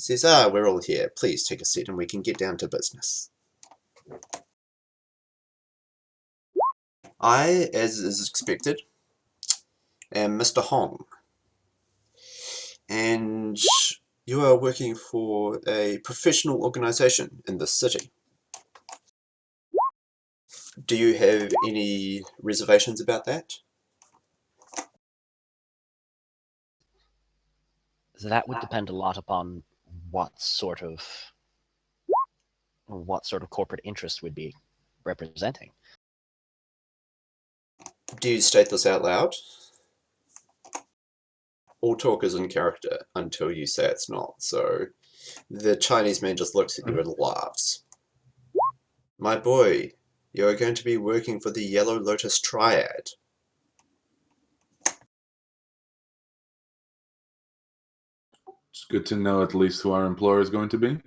says, we're all here. Please take a seat and we can get down to business. I, as is expected, am Mr. Hong. And you are working for a professional organization in this city. Do you have any reservations about that? That would depend a lot upon what sort of corporate interest would be representing. Do you state this out loud? All talk is in character until you say it's not, so the Chinese man just looks at you and laughs. My boy, you are going to be working for the Yellow Lotus Triad. It's good to know at least who our employer is going to be.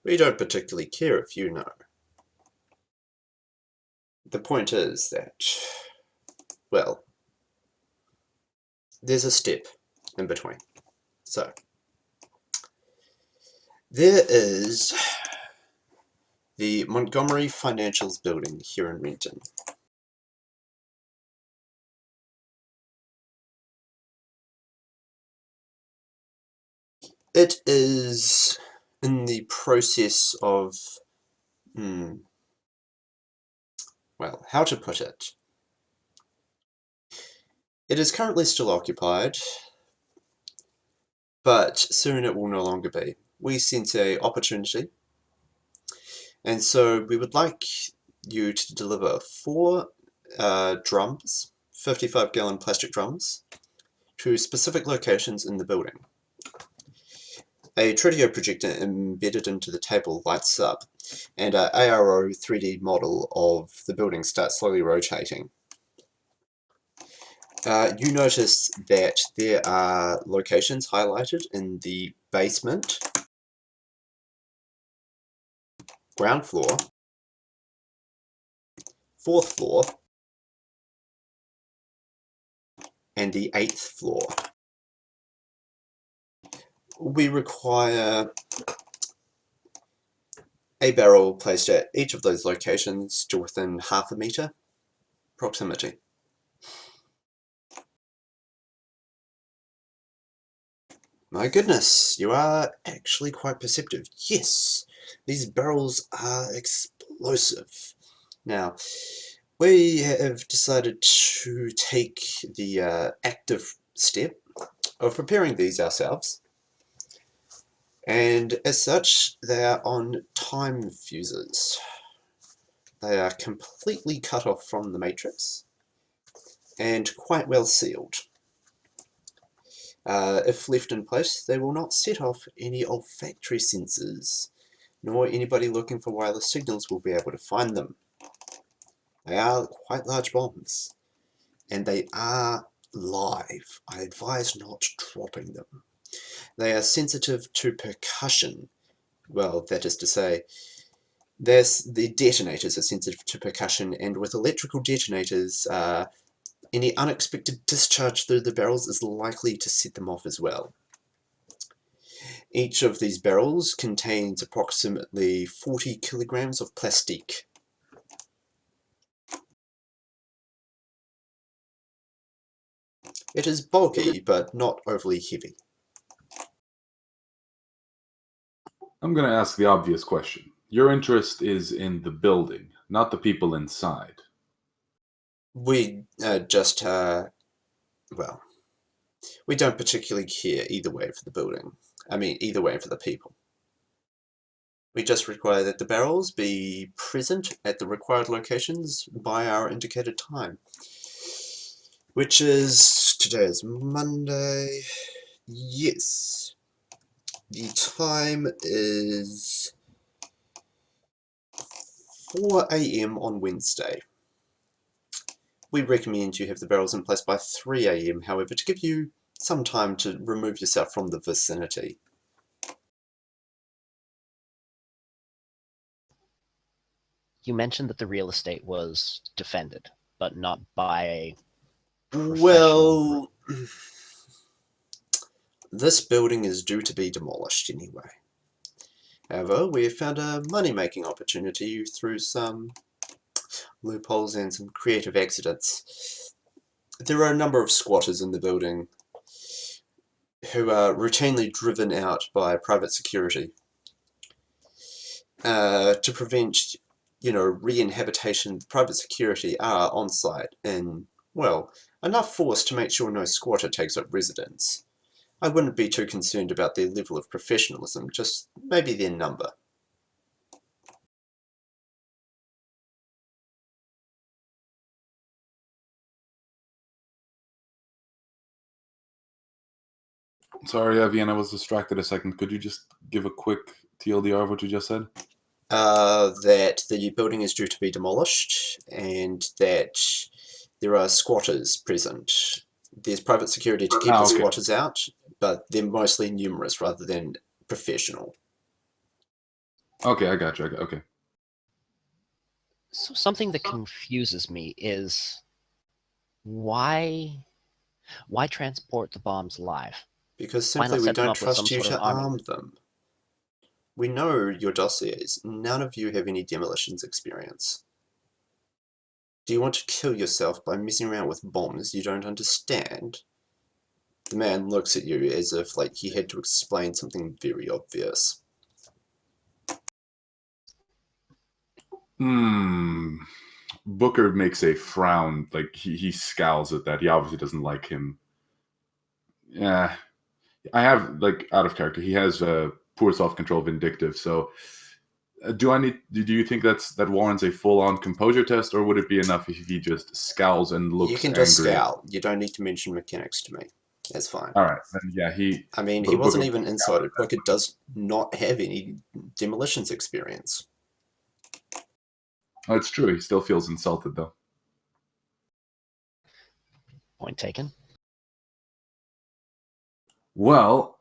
We don't particularly care if you know. The point is that, well, there's a step in between. So, there is the Montgomery Financials building here in Renton. It is in the process of, well, how to put it? It is currently still occupied, but soon it will no longer be. We sense an opportunity, and so we would like you to deliver 4 drums, 55-gallon plastic drums, to specific locations in the building. A Tritio projector embedded into the table lights up, and an ARO 3D model of the building starts slowly rotating. You notice that there are locations highlighted in the basement, ground floor, 4th floor, and the 8th floor. We require a barrel placed at each of those locations to within half a meter proximity. My goodness, you are actually quite perceptive. Yes, these barrels are explosive. Now, we have decided to take the active step of preparing these ourselves. And as such, they are on time fuses. They are completely cut off from the matrix and quite well sealed. If left in place, they will not set off any olfactory sensors, nor anybody looking for wireless signals will be able to find them. They are quite large bombs, and they are live. I advise not dropping them. They are sensitive to percussion. Well, that is to say, the detonators are sensitive to percussion, and with electrical detonators, any unexpected discharge through the barrels is likely to set them off as well. Each of these barrels contains approximately 40 kilograms of plastique. It is bulky, but not overly heavy. I'm going to ask the obvious question. Your interest is in the building, not the people inside. We well, we don't particularly care either way for the building. I mean, either way for the people. We just require that the barrels be present at the required locations by our indicated time. Which is, today is Monday. Yes. The time is 4 AM on Wednesday. We recommend you have the barrels in place by 3 AM, however, to give you some time to remove yourself from the vicinity. You mentioned that the real estate was defended, but not by a professional Well, This building is due to be demolished anyway. However, we have found a money-making opportunity through some loopholes and some creative accidents. There are a number of squatters in the building who are routinely driven out by private security to prevent, re-inhabitation. Private security are on site in, well, enough force to make sure no squatter takes up residence. I wouldn't be too concerned about their level of professionalism, just maybe their number. Sorry, Evian, I was distracted a second. Could you just give a quick TLDR of what you just said? That the building is due to be demolished and that there are squatters present. There's private security to keep the okay. squatters out, but they're mostly numerous rather than professional. Okay, I got you. Okay. So something that confuses me is why transport the bombs live? Because Why simply not we set them don't up with some trust you sort of to army? arm them. We know your dossiers. None of you have any demolitions experience. Do you want to kill yourself by messing around with bombs you don't understand? The man looks at you as if he had to explain something very obvious. Booker makes a frown, he scowls at that. He obviously doesn't like him. Yeah, I have, out of character, he has poor self-control, vindictive, so do you think that warrants a full-on composure test, or would it be enough if he just scowls and looks You can just angry? scowl. You don't need to mention mechanics to me. That's fine. Alright, then yeah, he wasn't even inside. Booker does not have any demolitions experience. Oh, it's true. He still feels insulted, though. Point taken. Well,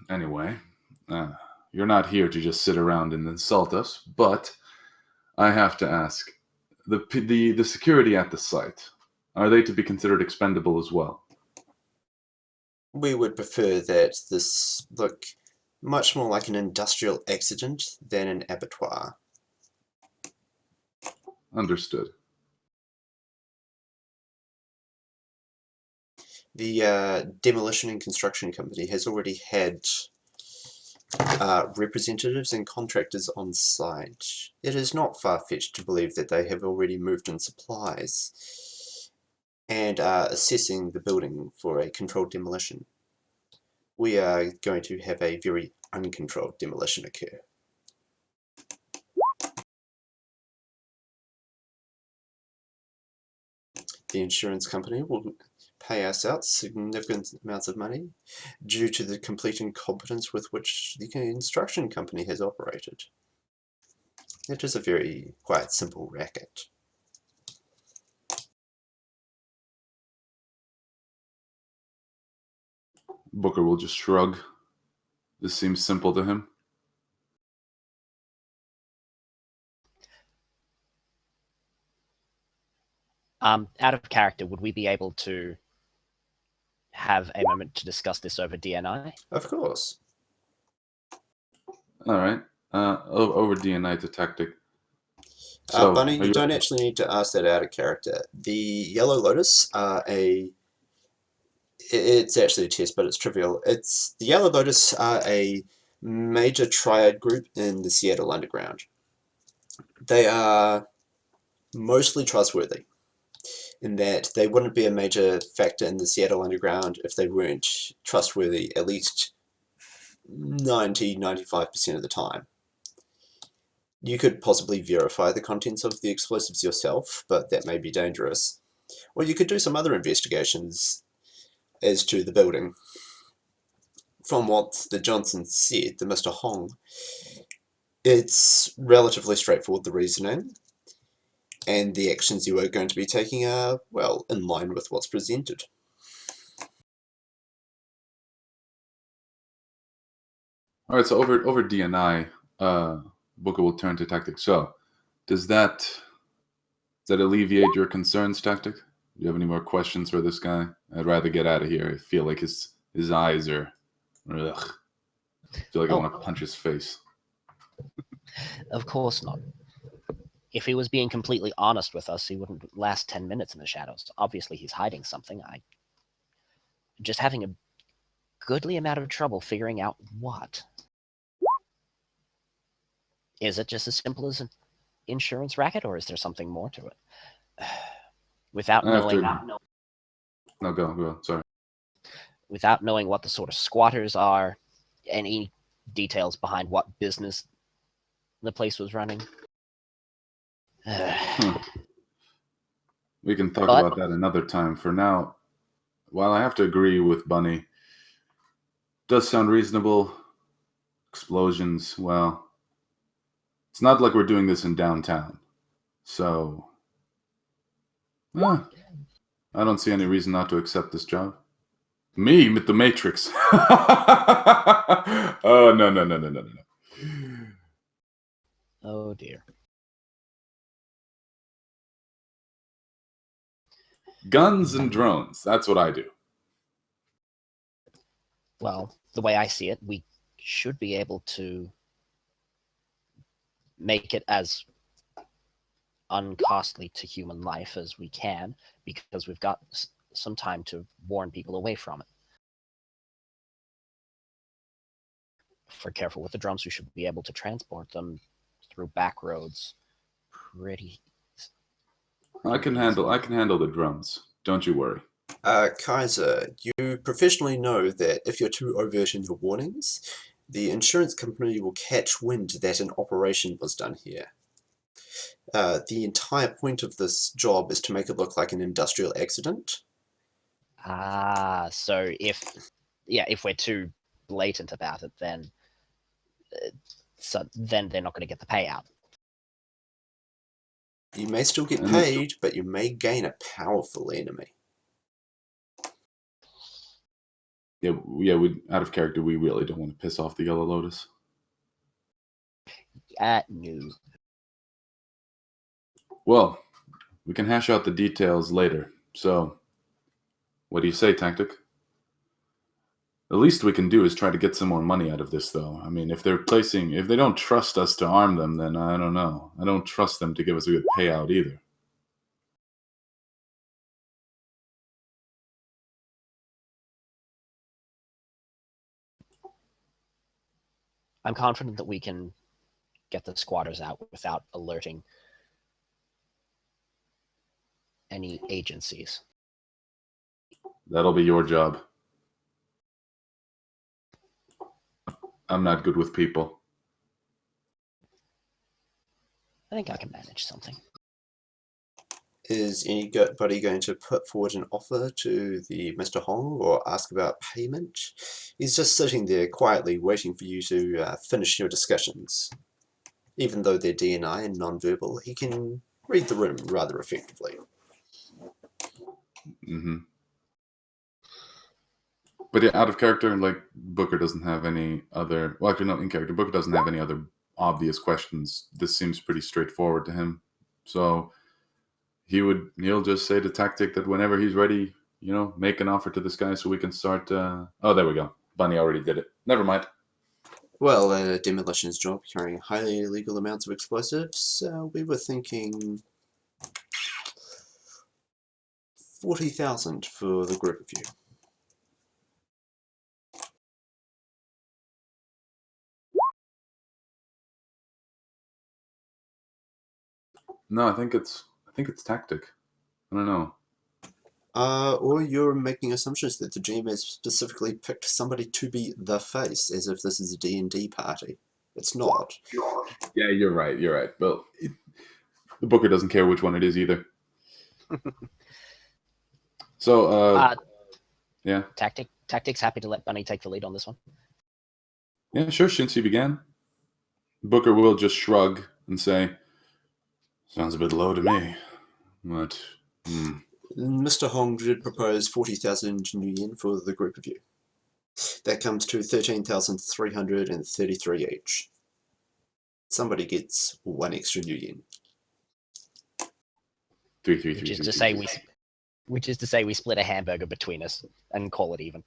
anyway, you're not here to just sit around and insult us, but I have to ask, the security at the site, are they to be considered expendable as well? We would prefer that this look much more like an industrial accident than an abattoir. Understood. The demolition and construction company has already had representatives and contractors on site. It is not far-fetched to believe that they have already moved in supplies and are assessing the building for a controlled demolition. We are going to have a very uncontrolled demolition occur. The insurance company will pay us out significant amounts of money due to the complete incompetence with which the construction company has operated. It is a quite simple racket. Booker will just shrug. This seems simple to him. Out of character, would we be able to have a moment to discuss this over DNI? Of course. All right. Over DNI to tactic. So, Bunny, you don't actually need to ask that out of character. The Yellow Lotus are it's actually a test, but it's trivial. The Yellow Lotus are a major triad group in the Seattle Underground. They are mostly trustworthy, in that they wouldn't be a major factor in the Seattle Underground if they weren't trustworthy at least 90–95% of the time. You could possibly verify the contents of the explosives yourself, but that may be dangerous. Or you could do some other investigations as to the building. From what the Johnsons said, the Mr. Hong, it's relatively straightforward, the reasoning, and the actions you are going to be taking are, well, in line with what's presented. All right, so over DNI, Booker will turn to tactic. So, does that alleviate your concerns, tactic? Do you have any more questions for this guy? I'd rather get out of here. I feel like his His eyes are... Ugh. I feel like I Oh. want to punch his face. Of course not. If he was being completely honest with us, he wouldn't last 10 minutes in the shadows. Obviously, he's hiding something. I'm just having a goodly amount of trouble figuring out what. Is it just as simple as an insurance racket, or is there something more to it? Without knowing... No, go. Sorry. Without knowing what the sort of squatters are, any details behind what business the place was running. We can talk about that another time. For now, while I have to agree with Bunny, does sound reasonable. Explosions, well, it's not like we're doing this in downtown. So, I don't see any reason not to accept this job. Me with the Matrix. Oh, no. Oh, dear. Guns and drones. That's what I do. Well, the way I see it, we should be able to make it as uncostly to human life as we can, because we've got some time to warn people away from it. If we're careful with the drones, we should be able to transport them through back roads pretty... I can handle the drones. Don't you worry. Kaiser, you professionally know that if you're too overt in your warnings, the insurance company will catch wind that an operation was done here. The entire point of this job is to make it look like an industrial accident. So if we're too blatant about it, then they're not going to get the payout. You may still get paid, but you may gain a powerful enemy. Yeah, we out of character. We really don't want to piss off the Yellow Lotus. No. Well, we can hash out the details later. So, what do you say, Tactic? The least we can do is try to get some more money out of this, though. I mean, if they don't trust us to arm them, then I don't know. I don't trust them to give us a good payout either. I'm confident that we can get the squatters out without alerting any agencies. That'll be your job. I'm not good with people. I think I can manage something. Is anybody going to put forward an offer to the Mr. Hong or ask about payment? He's just sitting there quietly waiting for you to finish your discussions. Even though they're DNI and non-verbal, he can read the room rather effectively. Mm-hmm. But yeah, out of character, like, Booker doesn't have any other... Well, actually, no, in character. Booker doesn't have any other obvious questions. This seems pretty straightforward to him. So he'll just say to Tactic that whenever he's ready, make an offer to this guy so we can start... Oh, there we go. Bunny already did it. Never mind. Well, a demolitions job carrying highly illegal amounts of explosives, we were thinking 40,000 for the group of you. No, I think it's Tactic. I don't know. Or you're making assumptions that the GM has specifically picked somebody to be the face, as if this is a D&D party. It's not. Yeah, you're right. Well, the Booker doesn't care which one it is either. So, yeah. Tactic's happy to let Bunny take the lead on this one. Yeah, sure, Shinsi began. Booker will just shrug and say, sounds a bit low to me. But, Mr. Hong did propose 40,000 new yen for the group of you. That comes to 13,333 each. Somebody gets 1 extra new yen. Which is to say we split a hamburger between us and call it even.